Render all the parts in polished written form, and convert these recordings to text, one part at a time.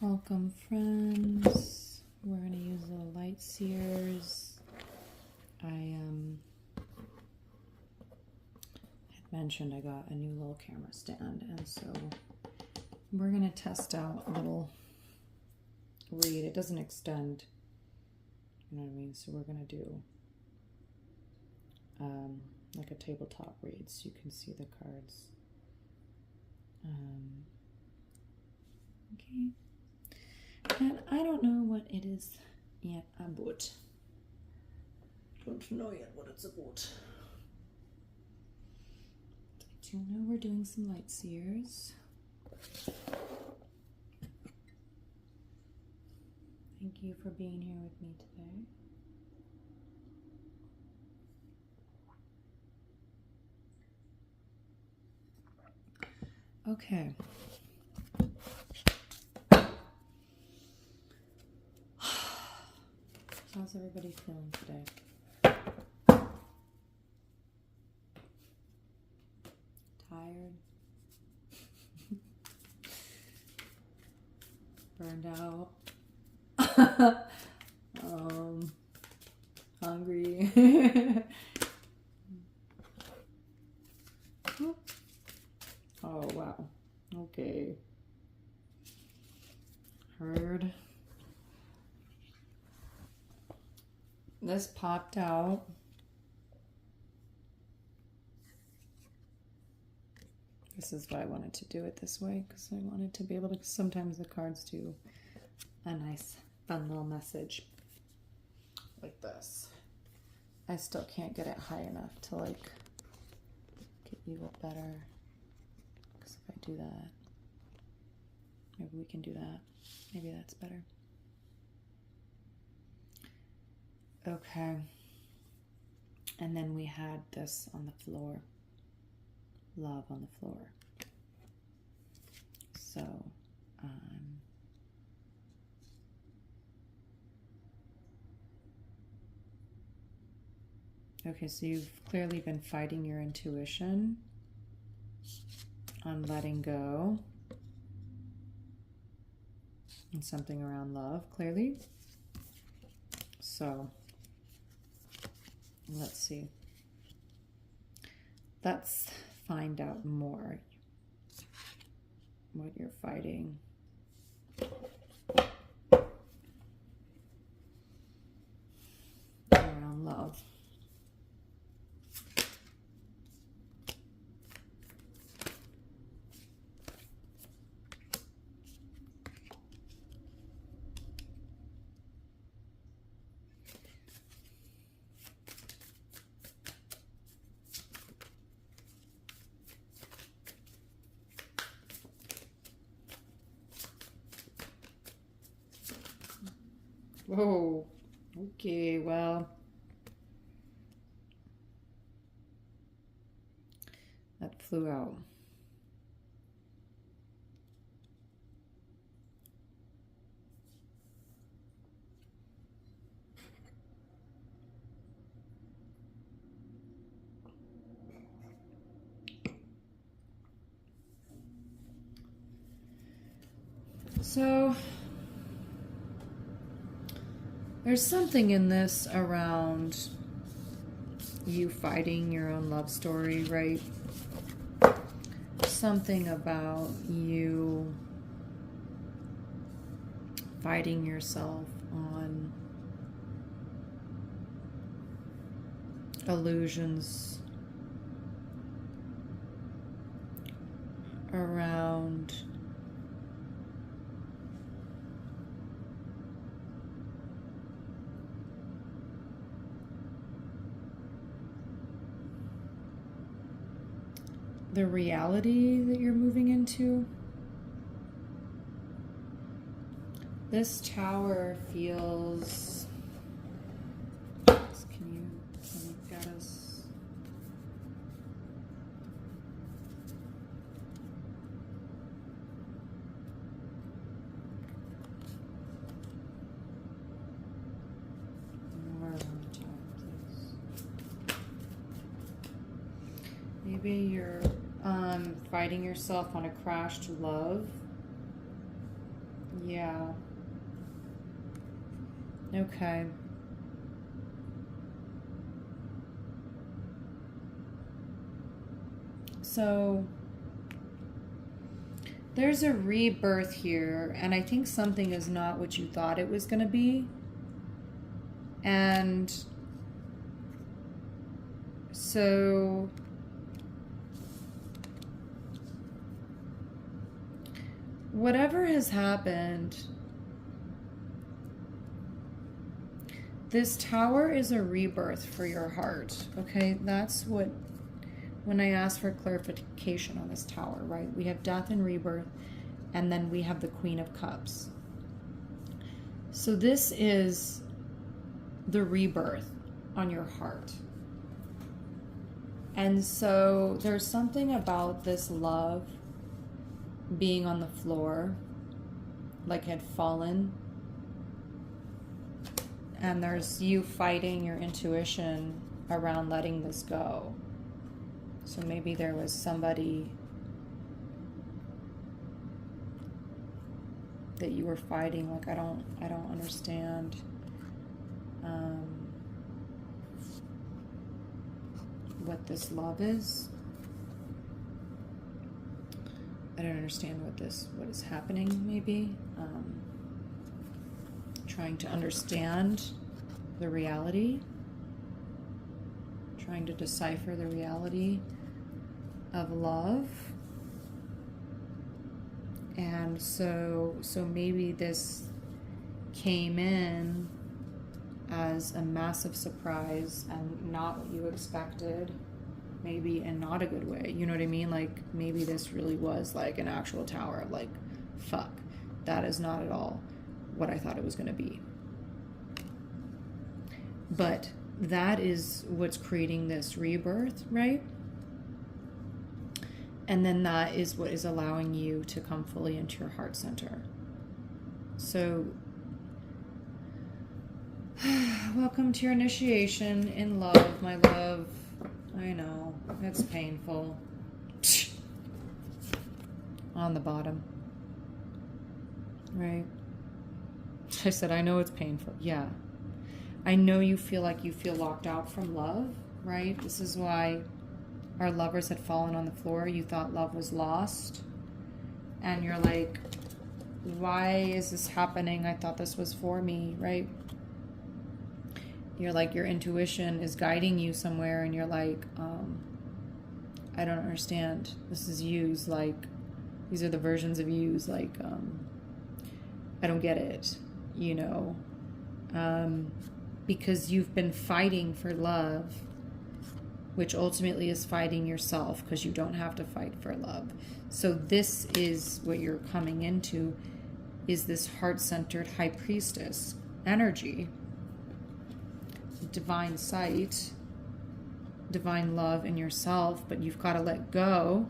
Welcome, friends. We're going to use the light seers. I had mentioned I got a new little camera stand, and so we're going to test out a little read. It doesn't extend, you know what I mean? So we're going to do like a tabletop read so you can see the cards. Okay. And I don't know what it is yet about. Don't know yet what it's about. I do know we're doing some light seers. Thank you for being here with me today. Okay. How's everybody feeling today? Tired? Burned out? Hungry? Oh, wow. Okay. Heard. This popped out. This is why I wanted to do it this way, because I wanted to be able to, sometimes the cards do a nice fun little message like this. I still can't get it high enough to like get you a better, because if I do that, maybe we can do that. Maybe that's better. Okay. And then we had this on the floor. Love on the floor. So, okay, so you've clearly been fighting your intuition on letting go and something around love, clearly. So, let's see. Let's find out more what you're fighting. Around love. Whoa, okay, well, that flew out. So, there's something in this around you fighting your own love story, right? Something about you fighting yourself on illusions around the reality that you're moving into. This tower feels... Can you get us... More on the top, please. Maybe you're fighting yourself on a crashed love. Yeah. Okay. So there's a rebirth here, and I think something is not what you thought it was going to be. And so whatever has happened, this tower is a rebirth for your heart, okay? That's what, when I asked for clarification on this tower, right? We have death and rebirth, and then we have the Queen of Cups. So this is the rebirth on your heart. And so there's something about this love being on the floor, like it had fallen. And there's you fighting your intuition around letting this go. So maybe there was somebody that you were fighting, like I don't understand. What this love is. I don't understand what is happening, maybe. Trying to understand the reality. Trying to decipher the reality of love. And so maybe this came in as a massive surprise and not what you expected, maybe, and not a good way. You know what I mean? Like, maybe this really was like an actual tower of like, fuck, that is not at all what I thought it was going to be. But that is what's creating this rebirth, right? And then that is what is allowing you to come fully into your heart center. So welcome to your initiation in love, my love. I know, it's painful. On the bottom. Right? I said, I know it's painful. Yeah. I know you feel like you feel locked out from love, right? This is why our lovers had fallen on the floor. You thought love was lost. And you're like, why is this happening? I thought this was for me, right? You're like, your intuition is guiding you somewhere, and you're like, I don't understand. This is yous, like, these are the versions of yous, like, I don't get it, you know, because you've been fighting for love, which ultimately is fighting yourself, because you don't have to fight for love. So this is what you're coming into, is this heart-centered high priestess energy, divine sight, divine love in yourself, but you've got to let go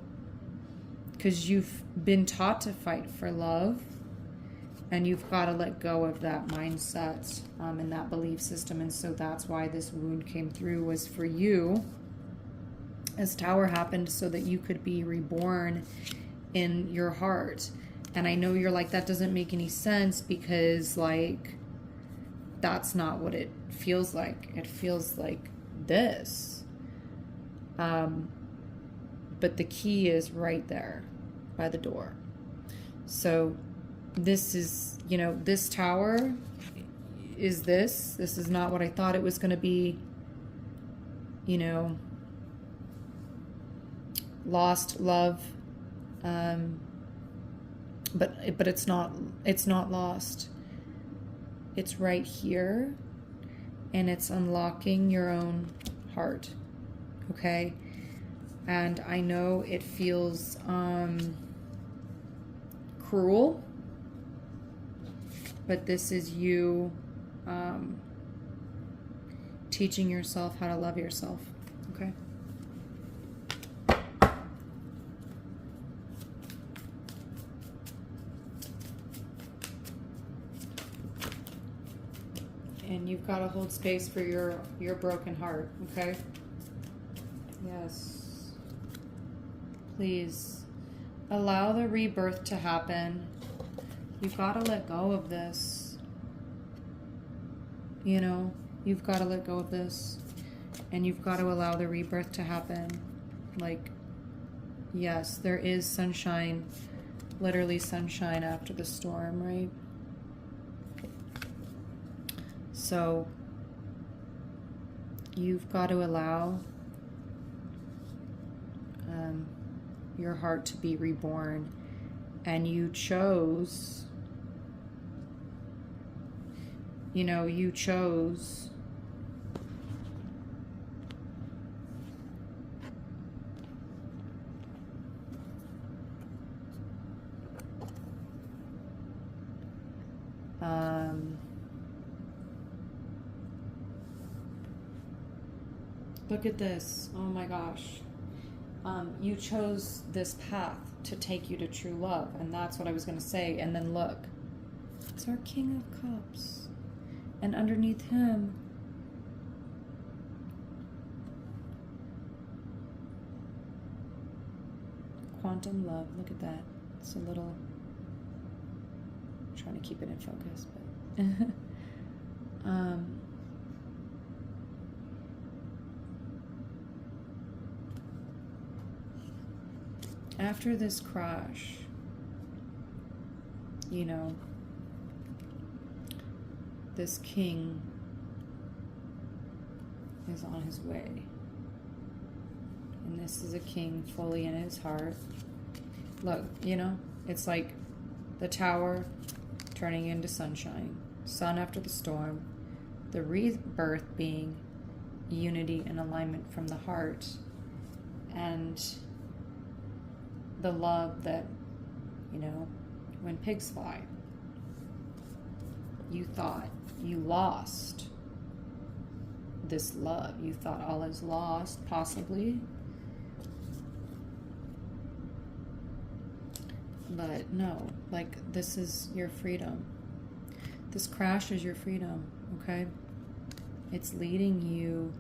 because you've been taught to fight for love, and you've got to let go of that mindset and that belief system. And so that's why this wound came through, was for you, as Tower happened, so that you could be reborn in your heart. And I know you're like, that doesn't make any sense, because like, that's not what it feels like. It feels like this. But the key is right there by the door. So this is, you know, this tower is this. This is not what I thought it was going to be. You know, lost love. But it's not lost. It's right here, and it's unlocking your own heart. Okay? And I know it feels cruel, but this is you teaching yourself how to love yourself. Okay? And you've got to hold space for your broken heart, okay? Yes. Please allow the rebirth to happen. You've got to let go of this. You know, you've got to let go of this. And you've got to allow the rebirth to happen. Like, yes, there is sunshine, literally sunshine after the storm, right? So you've got to allow your heart to be reborn. And you chose, you chose look at this. Oh my gosh. You chose this path to take you to true love. And that's what I was going to say. And then look. It's our King of Cups. And underneath him, quantum love. Look at that. It's a little... I'm trying to keep it in focus, but... after this crash, this king is on his way. And this is a king fully in his heart. Look, it's like the tower turning into sunshine, sun after the storm, the rebirth being unity and alignment from the heart, and the love that, when pigs fly, you thought you lost this love. You thought all is lost, possibly. But no, like, this is your freedom. This crash is your freedom, okay? It's leading you,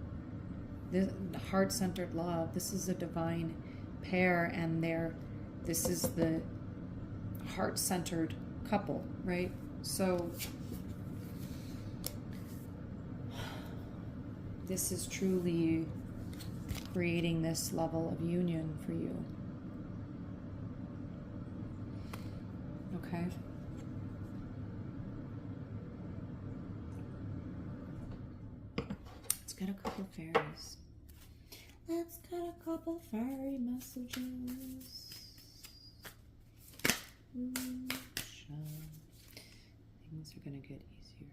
this heart-centered love. This is a divine pair, and this is the heart-centered couple, right? So this is truly creating this level of union for you. Okay? Let's get a couple fairies. Let's get a couple fairy messages. Things are going to get easier.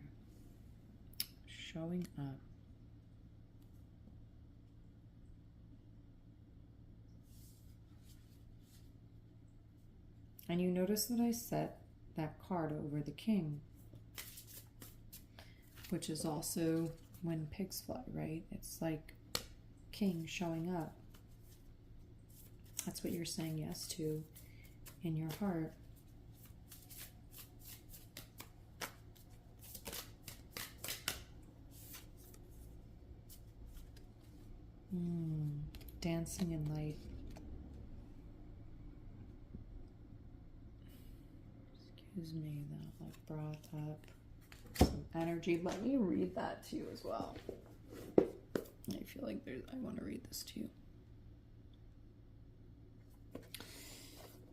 Showing up. And you notice that I set that card over the king, which is also when pigs fly, right? It's like king showing up. That's what you're saying yes to in your heart. Dancing in light. Excuse me, that like brought up some energy. Let me read that to you as well. I feel like I want to read this to you.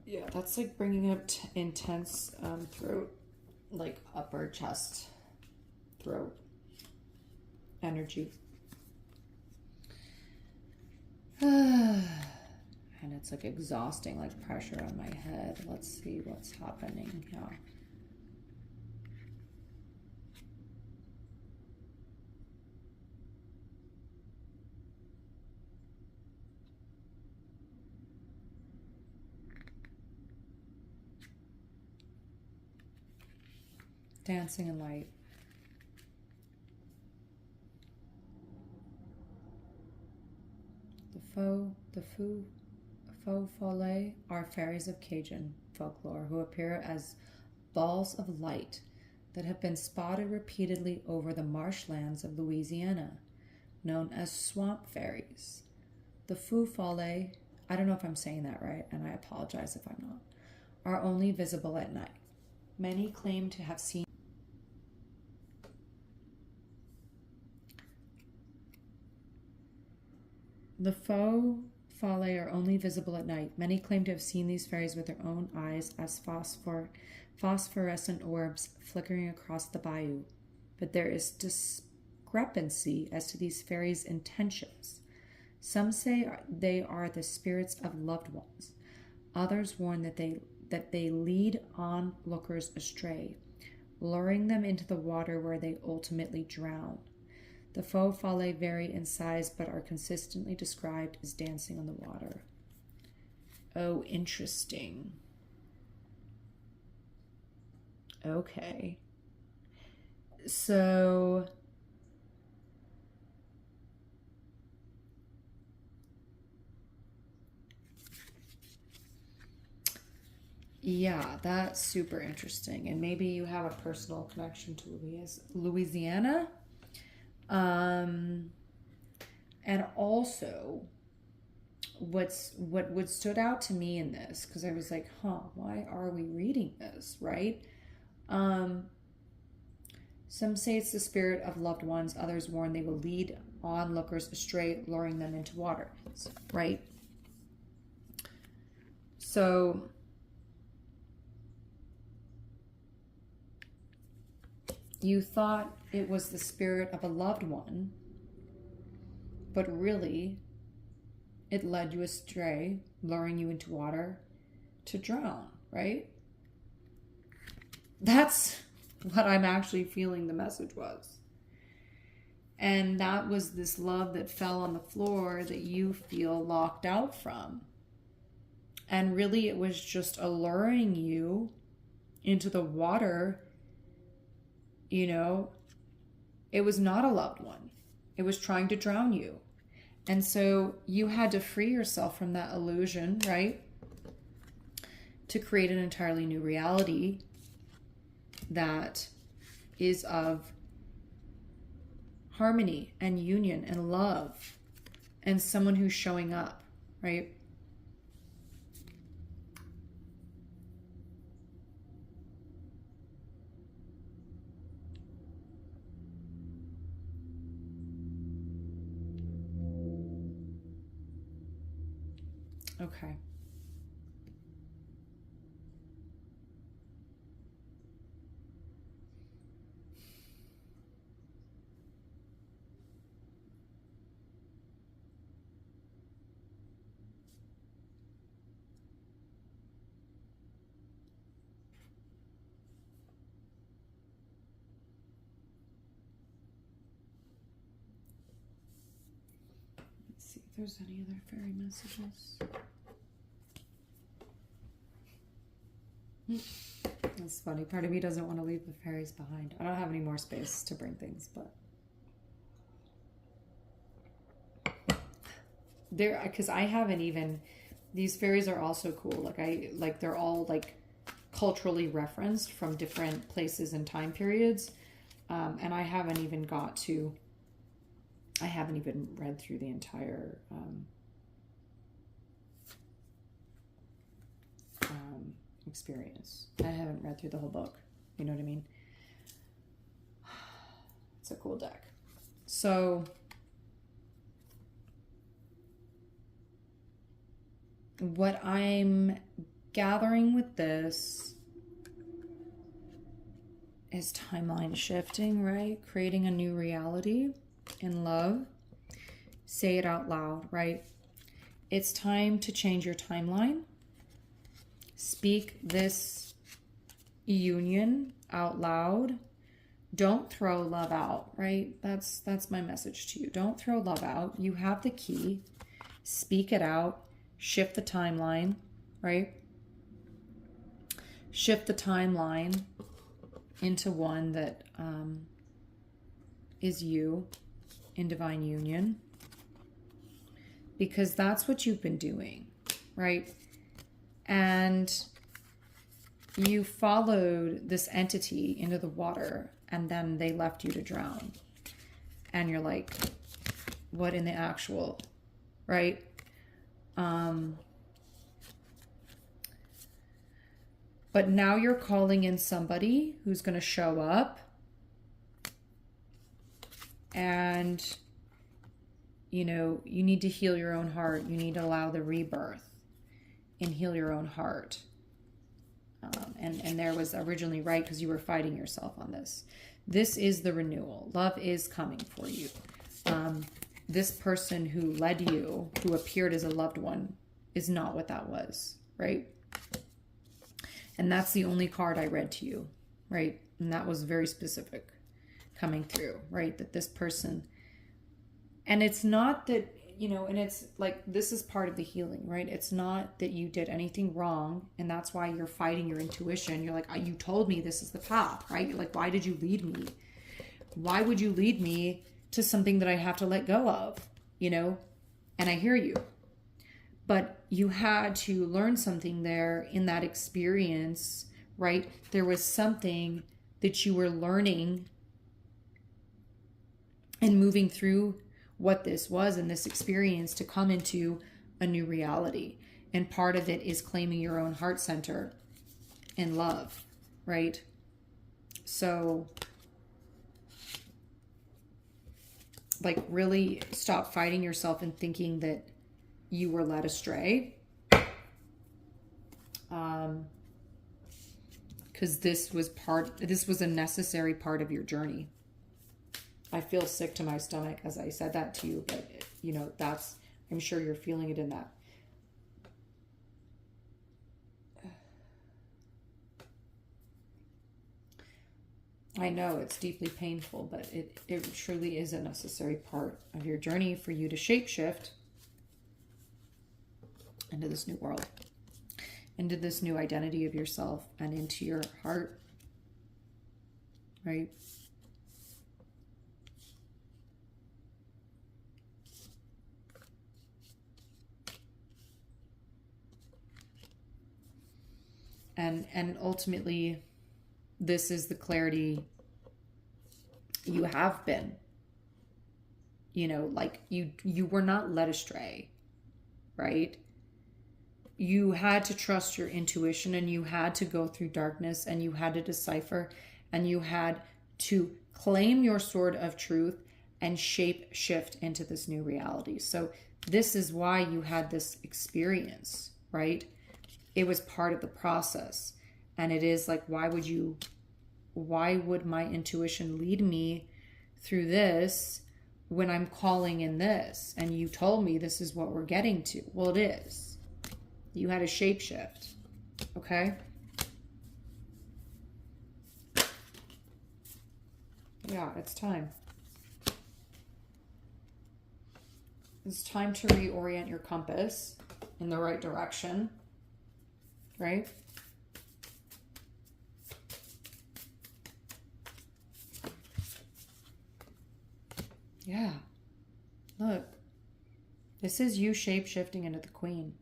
Yeah, that's like bringing up intense throat, like upper chest, throat energy. And it's like exhausting, like pressure on my head. Let's see what's happening here. Dancing in light. The faux follet are fairies of Cajun folklore who appear as balls of light that have been spotted repeatedly over the marshlands of Louisiana, known as swamp fairies. The faux follet, I don't know if I'm saying that right, and I apologize if I'm not, are only visible at night. Many claim to have seen the faux folly are only visible at night. Many claim to have seen these fairies with their own eyes as phosphorescent orbs flickering across the bayou. But there is discrepancy as to these fairies' intentions. Some say they are the spirits of loved ones. Others warn that they lead onlookers astray, luring them into the water where they ultimately drown. The faux folly vary in size but are consistently described as dancing on the water. Oh, interesting. Okay. So yeah, that's super interesting. And maybe you have a personal connection to Louisiana. And also what stood out to me in this, because I was like, why are we reading this, right? Some say it's the spirit of loved ones. Others warn they will lead onlookers astray, luring them into water, right? So you thought it was the spirit of a loved one, but really it led you astray, luring you into water to drown, right? That's what I'm actually feeling the message was. And that was this love that fell on the floor that you feel locked out from. And really it was just alluring you into the water. You know, it was not a loved one. It was trying to drown you. And so you had to free yourself from that illusion, right? To create an entirely new reality that is of harmony and union and love and someone who's showing up, right? Okay. Let's see if there's any other fairy messages. That's funny. Part of me doesn't want to leave the fairies behind. I don't have any more space to bring things, but there, because I haven't even, these fairies are also cool. They're all like culturally referenced from different places and time periods. And I haven't even read through the entire experience. I haven't read through the whole book. You know what I mean? It's a cool deck. So what I'm gathering with this is timeline shifting, right? Creating a new reality in love. Say it out loud, right? It's time to change your timeline. Speak this union out loud. Don't throw love out, right? That's my message to you. Don't throw love out. You have the key. Speak it out. Shift the timeline, right? Shift the timeline into one that is you in divine union. Because that's what you've been doing, right? And you followed this entity into the water and then they left you to drown. And you're like, what in the actual, right? But now you're calling in somebody who's going to show up and, you know, you need to heal your own heart. You need to allow the rebirth and heal your own heart. And there was originally right because you were fighting yourself on this. This is the renewal. Love is coming for you. This person who led you, who appeared as a loved one, is not what that was, right? And that's the only card I read to you, right? And that was very specific coming through, right? That this person, and it's not that, you know, and it's like, this is part of the healing, right? It's not that you did anything wrong and that's why you're fighting your intuition. You're like, you told me this is the path, right? You're like, why did you lead me? Why would you lead me to something that I have to let go of, you know? And I hear you. But you had to learn something there in that experience, right? There was something that you were learning and moving through what this was in this experience to come into a new reality. And part of it is claiming your own heart center and love, right? So, like, really stop fighting yourself and thinking that you were led astray. Because this was a necessary part of your journey. I feel sick to my stomach as I said that to you, but you know, I'm sure you're feeling it in that. I know it's deeply painful, but it truly is a necessary part of your journey for you to shapeshift into this new world, into this new identity of yourself and into your heart, right? And ultimately, this is the clarity you have been. You know, like you were not led astray, right? You had to trust your intuition and you had to go through darkness and you had to decipher and you had to claim your sword of truth and shape shift into this new reality. So this is why you had this experience, right? It was part of the process. And it is like, why would my intuition lead me through this when I'm calling in this? And you told me this is what we're getting to. Well, it is. You had a shapeshift. Okay? Yeah, it's time. It's time to reorient your compass in the right direction. Right? Yeah. Look. This is you shape-shifting into the queen.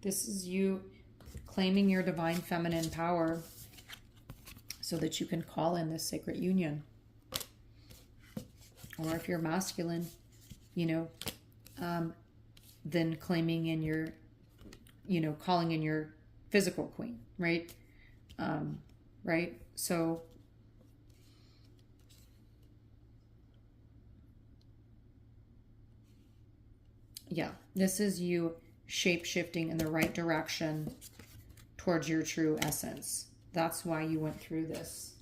This is you claiming your divine feminine power so that you can call in this sacred union. Or if you're masculine, you know, then claiming in your, you know, calling in your physical queen, right? Right? So yeah, this is you shape-shifting in the right direction towards your true essence. That's why you went through this.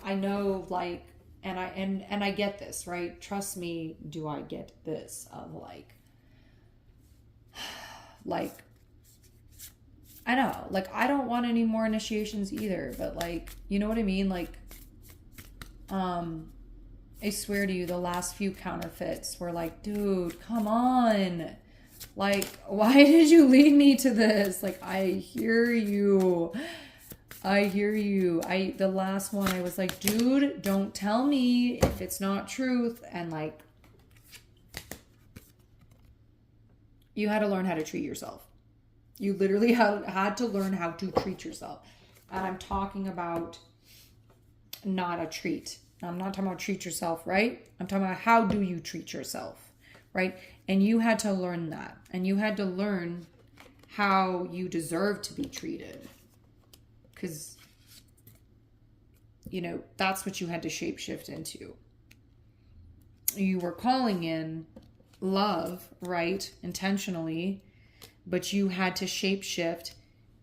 I know, like, and I get this, right? Trust me, do I get this of like, I know, like, I don't want any more initiations either, but like, you know what I mean? Like, I swear to you, the last few counterfeits were like, dude, come on. Like, why did you lead me to this? Like, I hear you. The last one, I was like, dude, don't tell me if it's not truth. And like, you had to learn how to treat yourself. You literally had to learn how to treat yourself. And I'm talking about not a treat. I'm not talking about treat yourself, right? I'm talking about how do you treat yourself, right? And you had to learn that. And you had to learn how you deserve to be treated, Because, you know, that's what you had to shapeshift into. You were calling in love, right? Intentionally, but you had to shapeshift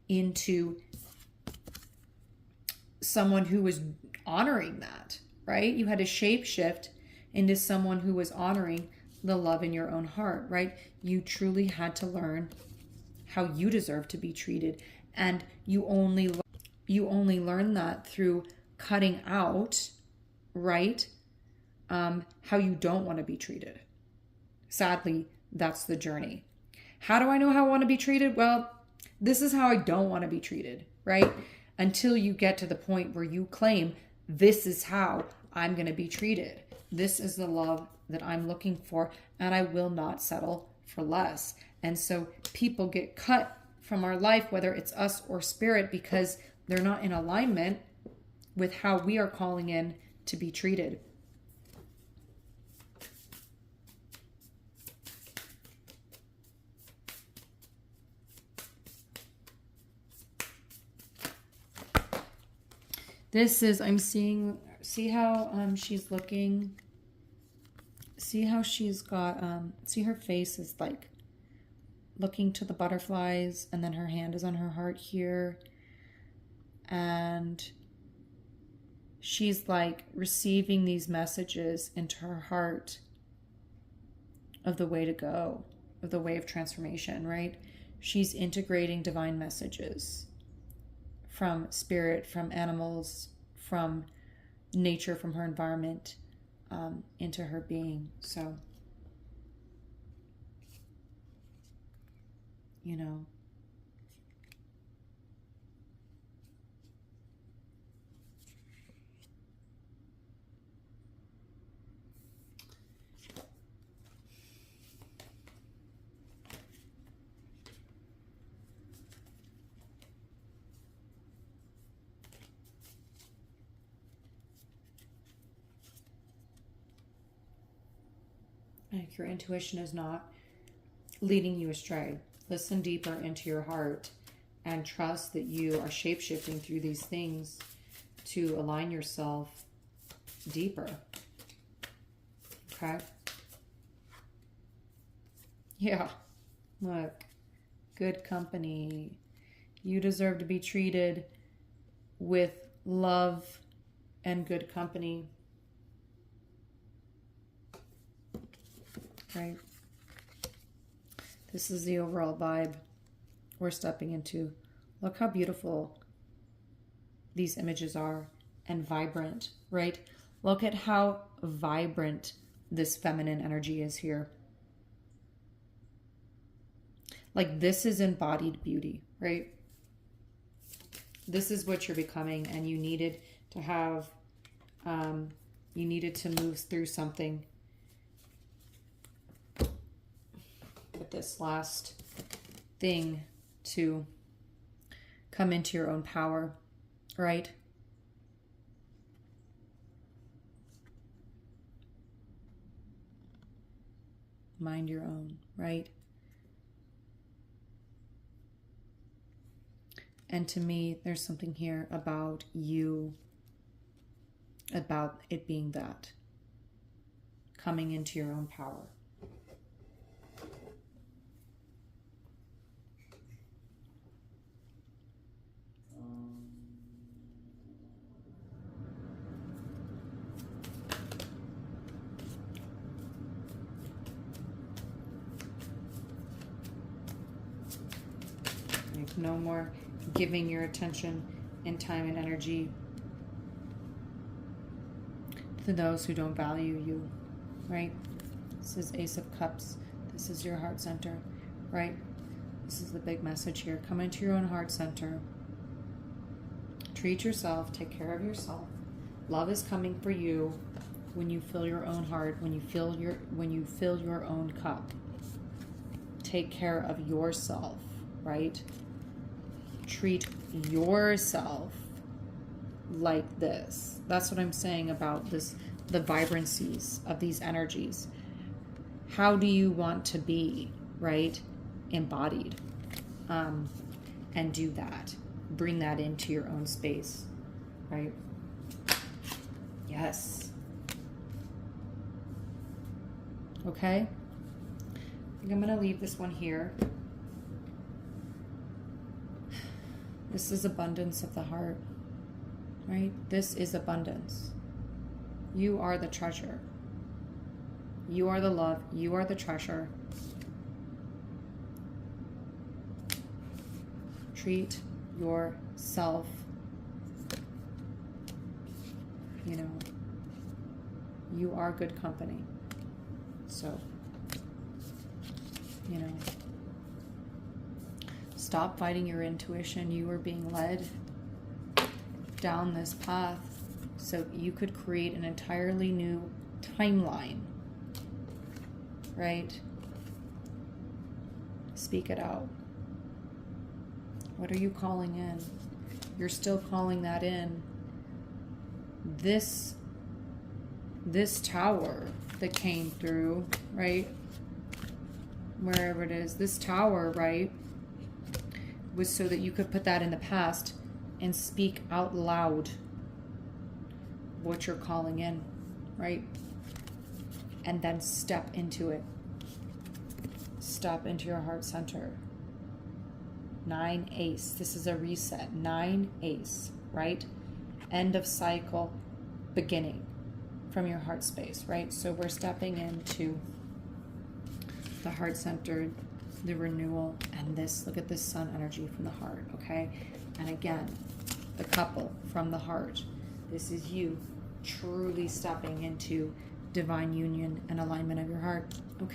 into someone who was honoring that, right? You had to shapeshift into someone who was honoring the love in your own heart, right? You truly had to learn how you deserve to be treated. And you only learn that through cutting out, right? How you don't want to be treated. Sadly, that's the journey. How do I know how I want to be treated? Well, this is how I don't want to be treated, right? Until you get to the point where you claim, this is how I'm going to be treated. This is the love that I'm looking for, and I will not settle for less. And so people get cut from our life, whether it's us or spirit, because they're not in alignment with how we are calling in to be treated. This is, I'm seeing, see how she's looking. See how she's got, see her face is like looking to the butterflies, and then her hand is on her heart here. And she's like receiving these messages into her heart of the way to go, of the way of transformation, right? She's integrating divine messages from spirit, from animals, from nature, from her environment, into her being. So, you know, if your intuition is not leading you astray, listen deeper into your heart and trust that you are shape-shifting through these things to align yourself deeper. Okay? Yeah. Look. Good company. You deserve to be treated with love and good company. Right? This is the overall vibe we're stepping into. Look how beautiful these images are and vibrant, right? Look at how vibrant this feminine energy is here. Like, this is embodied beauty, right? This is what you're becoming, and you needed to have, you needed to move through something with this last thing to come into your own power, right? Mind your own, right? And to me, there's something here about you, about it being that, coming into your own power. Like, no more giving your attention and time and energy to those who don't value you, right? This is Ace of Cups. This is your heart center, right? This is the big message here. Come into your own heart center. Treat yourself. Take care of yourself. Love is coming for you when you fill your own heart, when you fill your own cup. Take care of yourself, right? Treat yourself like this. That's what I'm saying about this, the vibrancies of these energies. How do you want to be, right? Embodied. And do that. bring that into your own space, right? Yes. Okay. I think I'm going to leave this one here. This is abundance of the heart, right? This is abundance. You are the treasure. You are the love. You are the treasure. Treat yourself, you know, you are good company. So, you know, stop fighting your intuition. You are being led down this path so you could create an entirely new timeline, right? Speak it out. What are you calling in? You're still calling that in. This tower that came through, right? Wherever it is, this tower, right, was so that you could put that in the past and speak out loud what you're calling in, right? And then step into it. Step into your heart center. 9 ace. This is a reset. 9 ace, right? End of cycle, beginning from your heart space, right? So we're stepping into the heart center, the renewal, and this, look at this sun energy from the heart, okay? And again, the couple from the heart. This is you truly stepping into divine union and alignment of your heart, okay?